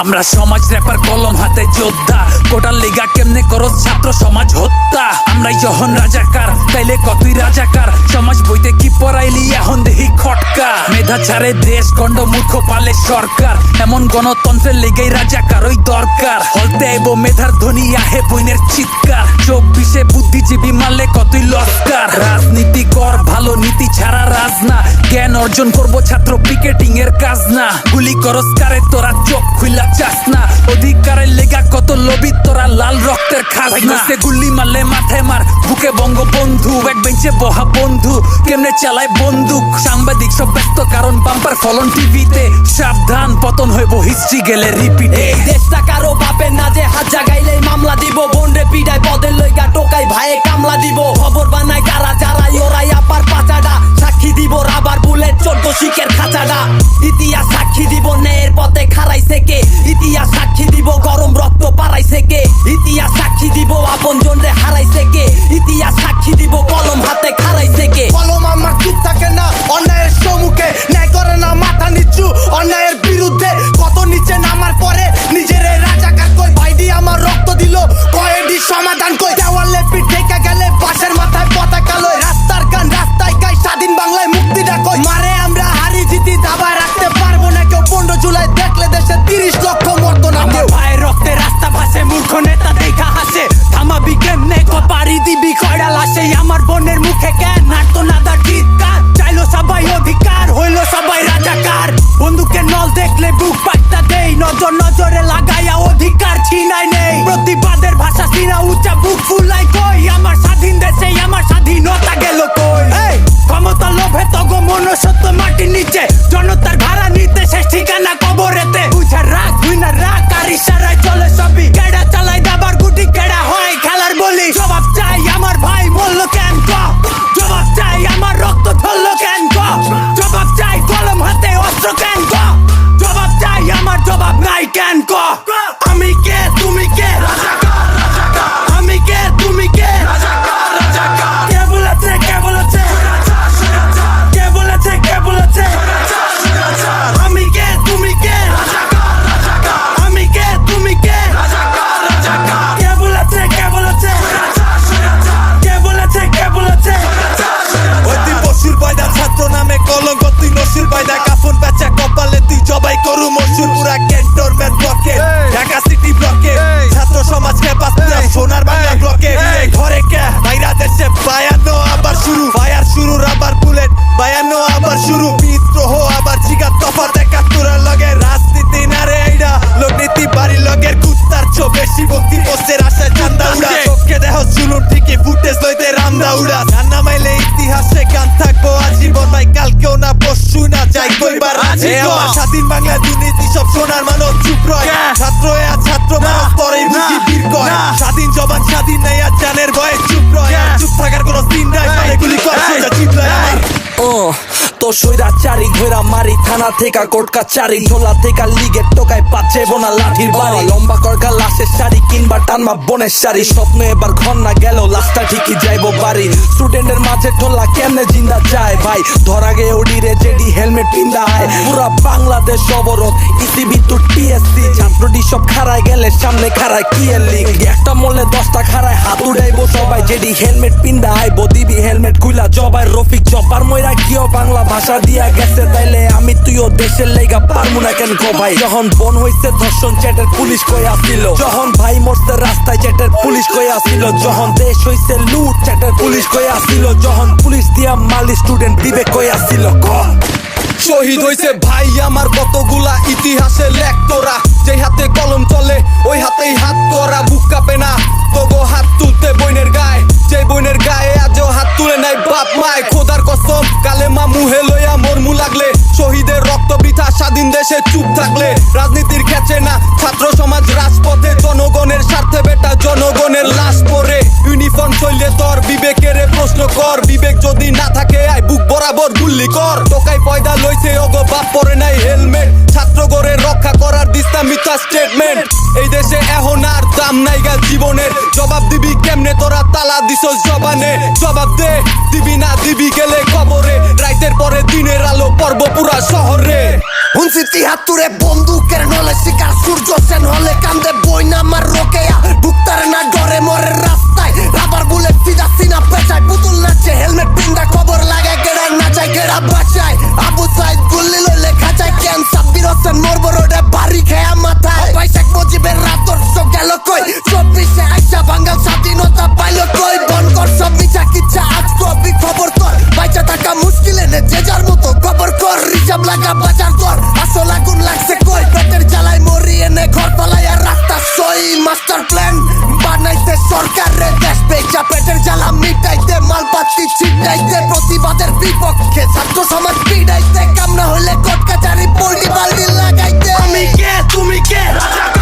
আমরা সমাজ র্যাপার কলম হাতে যোদ্ধা, কোটার লিগা কেমনে করো ছাত্র সমাজ হত্যা। আমরাই যখন রাজাকার তাইলে কতই রাজাকার, সমাজ বইতে কি পড়াইলি এখন দেহি খটকা। মেধা ছাড়ে দেশ গণ্ড মূর্খ পালে সরকার, এমন গণতন্ত্রের লিগেই রাজাকার ওই দরকার। হলতে আইব মেধার ধ্বনি আহে বইনের চিৎকার, 24-এ বুদ্ধিজীবী মারলে কতই লস্কার। রাজনীতি কর ভালো, নীতি ছাড়া রাজ না, জ্ঞান অর্জন করবো ছাত্র পিকেটিং এর কাজ না। গুলি করস কারে তোরা চোখ খুইলা চাস না, অধিকারের লেগা কত লবি তোরা লাল রক্তের খাজনা। গুলি মারলে মাথায় মার বুকে বঙ্গবন্ধু, এক বেঞ্চে বহা বন্ধু কেমনে চালায় বন্দুক। সাংবাদিক সব ব্যস্ত কারণ বাম্পার ফলন টিভিতে, সাবধান পতন হইব হিস্ট্রি গেলে রিপিটে। এই দেশটা কারো বাপের না যে হাত জাগাইলেই মামলা দিব, বন্ডে পিডায় পদের লইগা টোকাই ভাইয়ে কামলা দিব। খবর বানায় কারা যারাই ওরাই আপার পাচাডা, সাক্ষী দিব রাবার বুলেট 14 শিকের খাঁচাডা। ইতিহাস সাক্ষী দিব ন্যায়ের পথে খারাইছে কে, ইতিহাস সাক্ষী দিব গরম রক্ত পারাইছে কে। ইতিহাস সাক্ষী দিব আপন জন রে হারাইছে কে, ইতিহাস সাক্ষী দিব কলম হাতে খারাইছে কে। কলম আমার চুপ থাকে না অন্যায়ের সম্মুখে, ন্যায় করে না মাথা নিচু অন্যায়ের বিরুদ্ধে। কত নিচে নামার পরে নিজের রাজাকার কই, ভাইডি আমার রক্ত দিল কয়েডি সমাধান কই। দেওয়ালে পিঠ ঠেকে গেলে বাসের মাথায় পতাকা লই, রাস্তার গান রাস্তায় গাই স্বাধীন বাংলায় মুক্তিটা কই। মারে আমরা হারি জিতি দাবায় রাখতে পারবো না কেউ, 15 জুলাই দেখলে দেশে 30 লক্ষ মরতো না কেউ। ভাইয়ের রক্তে রাস্তা ভাসে মূর্খ নেতা দেখা হাসে, থামাবি কেমনে পারি দিবি কয়ডা লাসে। আমার বোনের মুখে কেন নাটতো নাদার চিৎকার, চাইলো সবাই অধিকার হইলো সবাই রাজাকার। বন্দুকের নল দেখলে বুক পাট্টা দেই, নজর নজরে লাগাইয়া অধিকার ছিনাই নেই। প্রতিবাদের ভাষা সিনা উচ্চা বুক ফুলাই কই, আমার স্বাধীন দেশে আমার স্বাধীনতা গেল কই। ক্ষমতা লোভে তগো মনুষ্যত্ব মাটির নিচে, জনতার ভাড়া নিতে শেষ ঠিকানা কবরেতে। বুঝা রাখ তুই না রাখ আর ইশারায় চলে সবই, কেডা চালাই দাবার গুটি কেডা হয় খেলার বলি। জবাব চাই আমার ভাই বললো কেন ক, জবাব চাই আমার রক্ত ঢললো কেন ক, জবাব চাই কলম হাতে অস্ত্র কেন ক, জবাব চাই আমার জবাব নাই কেন ক। আমি কে তুমি কে, আমি কে তুমি কে, কে বলেছে কে বলেছে, কে বলেছে কে বলেছে। আমি কে তুমি কে, আমি কে তুমি কে, কে বলেছে কে বলেছে, কে বলেছে কে বলেছে। ওই তুই পশুর পয়দা ছাত্র নামে কলঙ্ক, তুই নসুর পয়দা কাফন পেঁচা কপালে তুই জবাই করু মশুর। পুরা ক্যান্টনমেন্ট ব্লকে ঢাকা সিটি ব্লকে ছাত্র সমাজ ক্যাম্পাস সোনার বাংলা ব্লকে। ঘরে কে বাইরা দেশে বায়ানো আবার শুরু, ফায়ার শুরু রাবার বুলেট বায়ানো আবার শুরু। বিদ্রোহ আবার জিগার তফাৎ 71 লগে, রাজনীতি না রে এইডা লোকনীতি বাড়ি লগের কুত্তার চো বেশি ভক্তি পোস্টের আশায় চান্দা উড়া। চোখে দেহ চুলুন ঠিকই ফুটেজ লইতে রামদা উড়া। গান নামাইলে ইতিহাসে গান থাকবো আজীবন, ভাই কালকেও না পরশু না যাই কইবার আজীবন। স্বাধীন বাংলা দুর্নীতি সব সোনার মানব চুপ রয়, ছাত্র ছাত্র মানুষ পরেই বুঝি বীর কয়। স্বাধীন জবান স্বাধীন নাই আর জানের ভয়ে চুপ রয়, চুপ থাকার কোনো দিন নাই, মানে গুলি কর সোজা জিত লয় আমার। তো সইরা চারি ঘোরা মারি, থানা থেকে কোর্ট কাচারি, ঝোলা থেকে লিগের টোকায় পাচ্ছে বোনা লাঠির বাড়ি। লম্বা করগা লাশের শাড়ি কিংবা টানমা বনের শাড়ি, স্বপ্ন এবার ঘর না গেল লাশটা ঠিকই যাইবো বাড়ি। স্টুডেন্টের মাঝে ঠোলা কেমনে জিন্দা যায় ভাই, ধরা গে ওডিরে জেডি হেলমেট পিন্দা হয়। পুরা বাংলাদেশ অবরোধ ইসিবি টু টিএসসি, ছাত্রটি সব খারায় গেলে সামনে খারায় কি এর লিগ। একটা মলে 10টা খারায় হাত উড়াইবো সবাই, জেডি হেলমেট পিন্দা আইব দিবি হেলমেট খুইলা জবাই। রফিক জব্বার ময়রা কিও বাংলা ভাষা দিয়া গেছে, তাইলে আমি তুইও দেশের লেগা পারমু না কেন কো ভাই। যখন বন হইছে ধর্ষণ চ্যাটের পুলিশ কই আসিল, যখন ভাই মরছে রাস্তায় চ্যাটের পুলিশ কই আসিল, যখন দেশ হইছে লুট চ্যাটের পুলিশ কই আসিল, যখন পুলিশ দিয়া মালি স্টুডেন্ট দিবে কই আসিল ক। শহীদ হইছে ভাই আমার কতগুলা ইতিহাসে লেখ তোরা, যেই হাতে কলম চলে ওই হাতেই হাত করা। বুক কাঁপে না তবু হাত তুলতে বইনের গায়ে, যে বইনের গায়ে আজও হাত তুলে নাই বাপ মায়। খোদার কসম কালেমা মুহে লইয়া মরমু লাগলে, শহীদের রক্ত বৃথা স্বাধীন দেশে চুপ থাকলে। রাজনীতির খেচে না ছাত্র সমাজ রাজপথে, জনগণের স্বার্থে বেটা জনগণের লাশ পরে। ইউনিফর্ম চললে তোর বিবেকের প্রশ্ন কর, বিবেক যদি না থাকে আয় বুক বরাবর গুল্লি কর। টোকাই পয়দা লইছে ওগো বাপ পরে নাই হেলমেট, ছাত্র গড়ে রক্ষা করার দিস্তা মিথ্যা স্টেটমেন্ট। এই দেশে এখন আর দাম নাইগা জীবনের, জবাব দিবি কেমনে তোরা তালা দিছস জবানে। জবাব দে দিবি না দিবি গেলে কবরে, রাইতের পরে দিনের আলো পর্ব পুরা শহরে। হুনসি ৭৩ বন্দুকের নলে শিকার সূর্য সেন হলে কান্দে বই না আমার রোকেয়া ভুক্তার না ডরে মরে রাস্তায় রাবার বুলেট সিধা সিনা পেঁচায় পুতুল নাচে হেলমেট পিন্দা খবর লাগায় গেড়া নাচায় গেড়া বাঁচায় আবু সাইদ গুল্লি লইলে খাঁচায় কেন সাব্বির হোসেন মরবো রোডে বাড়ি খেয়া মাথায় ভাই শেখ মুজিবের রাদর্শ গেল কই ২৪-এ আইসা বাঙাল স্বাধীনতা পাইল কই বন কর সব মিছা কিচ্ছা আজ কবি খবর তোর বাইচা থাকা মুশকিল এনে যে যার মতো খবর কর রিজার্ভ লাগা বাজার কর আসল আগুন লাগছে কই পেটের জ্বালায় মরি এনে ঘর তলায় আর রাস্তা সই মাস্টার প্ল্যান বানাইতে সরকারে দেশ বেচা পেটের জ্বালা মিটাইতে মালপাতি ছিটাইতে প্রতিবাদের বিপক্ষে ছাত্র সমাজ পিড়াইতে কামনা হইলে কোর্ট কাচারি পল্টি বাল্টি লাগাইতে আমি কে তুমি কে রাজাকার